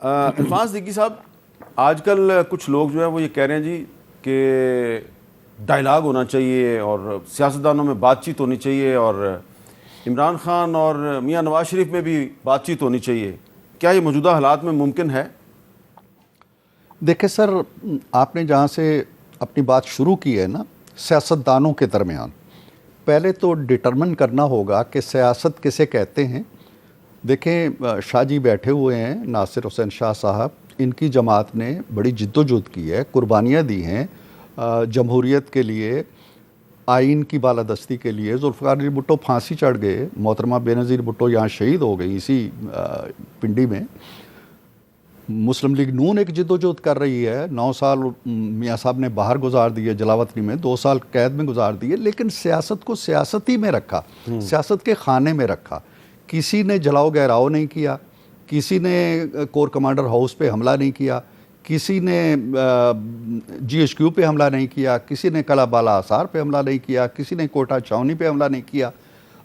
عرفان صدیقی صاحب، آج کل کچھ لوگ جو ہیں وہ یہ کہہ رہے ہیں جی کہ ڈائلاگ ہونا چاہیے اور سیاستدانوں میں بات چیت ہونی چاہیے اور عمران خان اور میاں نواز شریف میں بھی بات چیت ہونی چاہیے. کیا یہ موجودہ حالات میں ممکن ہے؟ دیکھیں سر، آپ نے جہاں سے اپنی بات شروع کی ہے نا، سیاستدانوں کے درمیان، پہلے تو ڈٹرمن کرنا ہوگا کہ سیاست کسے کہتے ہیں. دیکھیں، شاہ جی بیٹھے ہوئے ہیں، ناصر حسین شاہ صاحب، ان کی جماعت نے بڑی جد و جہد کی ہے، قربانیاں دی ہیں جمہوریت کے لیے، آئین کی بالادستی کے لیے. ذوالفقار علی بھٹو پھانسی چڑھ گئے، محترمہ بے نظیر بھٹو یہاں شہید ہو گئی اسی پنڈی میں. مسلم لیگ نون ایک جد و جہد کر رہی ہے، 9 سال میاں صاحب نے باہر گزار دیے جلاوطنی میں، 2 سال قید میں گزار دیے، لیکن سیاست کو سیاستی میں رکھا، سیاست کے خانے میں رکھا. کسی نے جلاؤ گہراؤ نہیں کیا، کسی نے کور کمانڈر ہاؤس پہ حملہ نہیں کیا، کسی نے جی ایچ کیو پہ حملہ نہیں کیا، کسی نے کلا بالا آثار پہ حملہ نہیں کیا، کسی نے کوٹہ چھاونی پہ حملہ نہیں کیا.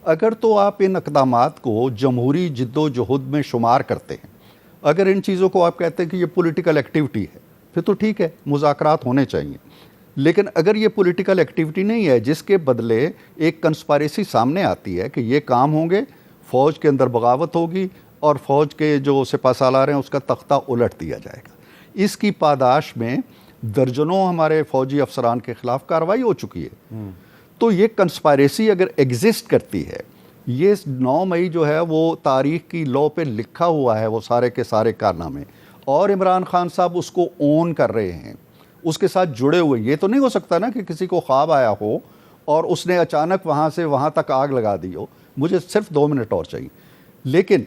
اگر تو آپ ان اقدامات کو جمہوری جد و جہد میں شمار کرتے ہیں، اگر ان چیزوں کو آپ کہتے ہیں کہ یہ پولیٹیکل ایکٹیویٹی ہے، پھر تو ٹھیک ہے، مذاکرات ہونے چاہیے. لیکن اگر یہ پولیٹیکل ایکٹیویٹی نہیں ہے، جس کے بدلے ایک کنسپائریسی سامنے آتی ہے کہ یہ کام ہوں گے، فوج کے اندر بغاوت ہوگی اور فوج کے جو سپہ سالار ہیں اس کا تختہ الٹ دیا جائے گا، اس کی پاداش میں درجنوں ہمارے فوجی افسران کے خلاف کارروائی ہو چکی ہے. تو یہ کنسپائریسی اگر ایگزسٹ کرتی ہے، یہ 9 مئی جو ہے وہ تاریخ کی لو پہ لکھا ہوا ہے، وہ سارے کے سارے کارنامے، اور عمران خان صاحب اس کو اون کر رہے ہیں، اس کے ساتھ جڑے ہوئے. یہ تو نہیں ہو سکتا نا کہ کسی کو خواب آیا ہو اور اس نے اچانک وہاں سے وہاں تک آگ لگا دی ہو. مجھے صرف 2 منٹ اور چاہیے. لیکن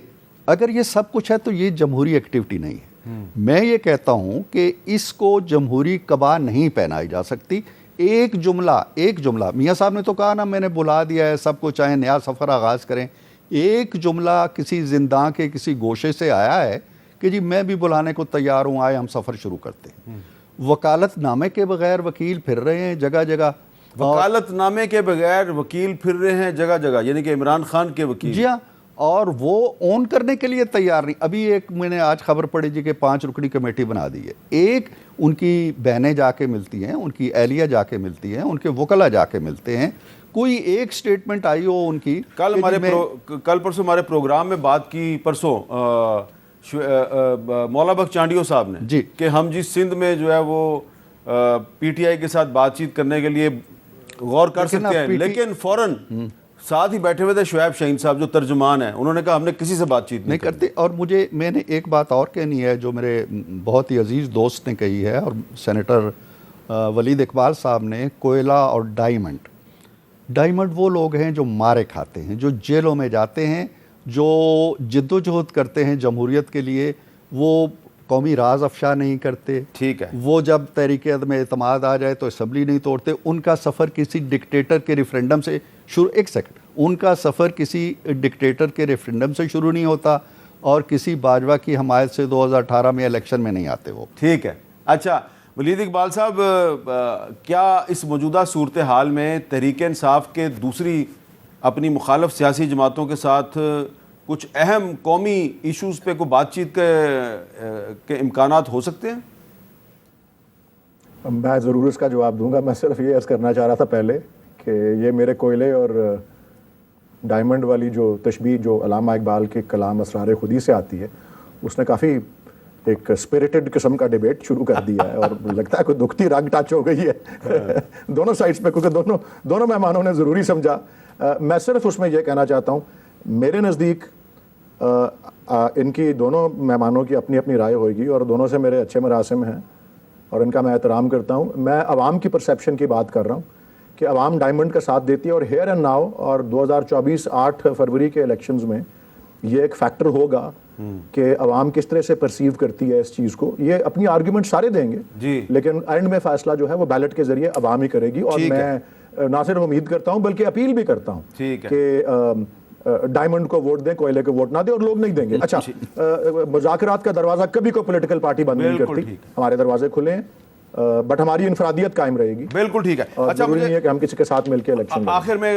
اگر یہ سب کچھ ہے تو یہ جمہوری ایکٹیویٹی نہیں ہے. میں یہ کہتا ہوں کہ اس کو جمہوری قبا نہیں پہنائی جا سکتی. ایک جملہ میاں صاحب نے تو کہا نا، میں نے بلا دیا ہے سب کو، چاہے نیا سفر آغاز کریں. ایک جملہ کسی زنداں کے کسی گوشے سے آیا ہے کہ جی میں بھی بلانے کو تیار ہوں، آئے ہم سفر شروع کرتے ہیں. وکالت نامے کے بغیر وکیل پھر رہے ہیں جگہ جگہ، وکالت نامے کے بغیر وکیل پھر رہے ہیں جگہ جگہ، یعنی کہ عمران خان کے وکیل. جی ہاں، اور وہ اون کرنے کے لیے تیار نہیں. ابھی ایک میں نے آج خبر پڑھی جی کہ 5 رکنی کمیٹی بنا دی ہے. ایک ان کی بہنیں جا کے ملتی ہیں، ان کی اہلیہ جا کے ملتی ہیں، ان کے وکلا جا کے ملتے ہیں. کوئی ایک سٹیٹمنٹ آئی ہو ان کی. کل پرسوں ہمارے پروگرام میں بات کی، پرسوں مولا بخش چانڈیو صاحب نے جی کہ ہم جی سندھ میں جو ہے وہ پی ٹی آئی کے ساتھ بات چیت کرنے کے لیے غور کر سکتے ہیں، لیکن فوراً ساتھ ہی بیٹھے ہوئے تھے شعیب شاہین صاحب جو ترجمان ہیں، انہوں نے کہا ہم نے کسی سے بات چیت نہیں کرتے. اور میں نے ایک بات اور کہنی ہے جو میرے بہت ہی عزیز دوست نے کہی ہے، اور سینیٹر ولید اقبال صاحب نے. کوئلہ اور ڈائمنڈ وہ لوگ ہیں جو مارے کھاتے ہیں، جو جیلوں میں جاتے ہیں، جو جد و جہد کرتے ہیں جمہوریت کے لیے. وہ قومی راز افشا نہیں کرتے، ٹھیک ہے، وہ جب تحریک عدم اعتماد آ جائے تو اسمبلی نہیں توڑتے. ان کا سفر کسی ڈکٹیٹر کے ریفرینڈم سے شروع ان کا سفر کسی ڈکٹیٹر کے ریفرینڈم سے شروع نہیں ہوتا، اور کسی باجوہ کی حمایت سے 2018 میں الیکشن میں نہیں آتے وہ. ٹھیک ہے. اچھا ولید اقبال صاحب، کیا اس موجودہ صورتحال میں تحریک انصاف کے دوسری اپنی مخالف سیاسی جماعتوں کے ساتھ کچھ اہم قومی ایشوز پہ کوئی بات چیت کے امکانات ہو سکتے ہیں؟ میں ضرور اس کا جواب دوں گا. میں صرف یہ عرض کرنا چاہ رہا تھا پہلے کہ یہ میرے کوئلے اور ڈائمنڈ والی جو تشبیہ جو علامہ اقبال کے کلام اسرار خودی سے آتی ہے، اس نے کافی ایک اسپرٹڈ قسم کا ڈیبیٹ شروع کر دیا ہے، اور لگتا ہے کوئی دکھتی رگ ٹچ ہو گئی ہے دونوں سائڈز پہ، کیونکہ دونوں مہمانوں نے ضروری سمجھا. میں صرف اس میں یہ کہنا چاہتا ہوں، میرے نزدیک ان کی دونوں مہمانوں کی اپنی اپنی رائے ہوئے گی، اور دونوں سے میرے اچھے مراسم ہیں اور ان کا میں احترام کرتا ہوں. میں عوام کی پرسیپشن کی بات کر رہا ہوں کہ عوام ڈائمنڈ کا ساتھ دیتی ہے، اور ہیئر اینڈ ناؤ اور 2024 8 فروری کے الیکشنز میں یہ ایک فیکٹر ہوگا کہ عوام کس طرح سے پرسیو کرتی ہے اس چیز کو. یہ اپنی آرگیومنٹ سارے دیں گے، لیکن اینڈ میں فیصلہ جو ہے وہ بیلٹ کے ذریعے عوام ہی کرے گی. اور میں نہ صرف امید کرتا ہوں بلکہ اپیل بھی کرتا ہوں کہ ڈائمنڈ کو ووٹ دیں، کوئلے کو ووٹ نہ دیں، اور لوگ نہیں دیں گے. اچھا، مذاکرات کا دروازہ کبھی کوئی پولیٹیکل پارٹی بند نہیں کرتی، ہمارے دروازے کھلے ہیں، بٹ ہماری انفرادیت قائم رہے گی. بالکل ٹھیک ہے. ضروری نہیں ہے کہ ہم کسی کے ساتھ مل کے الیکشن. آخر میں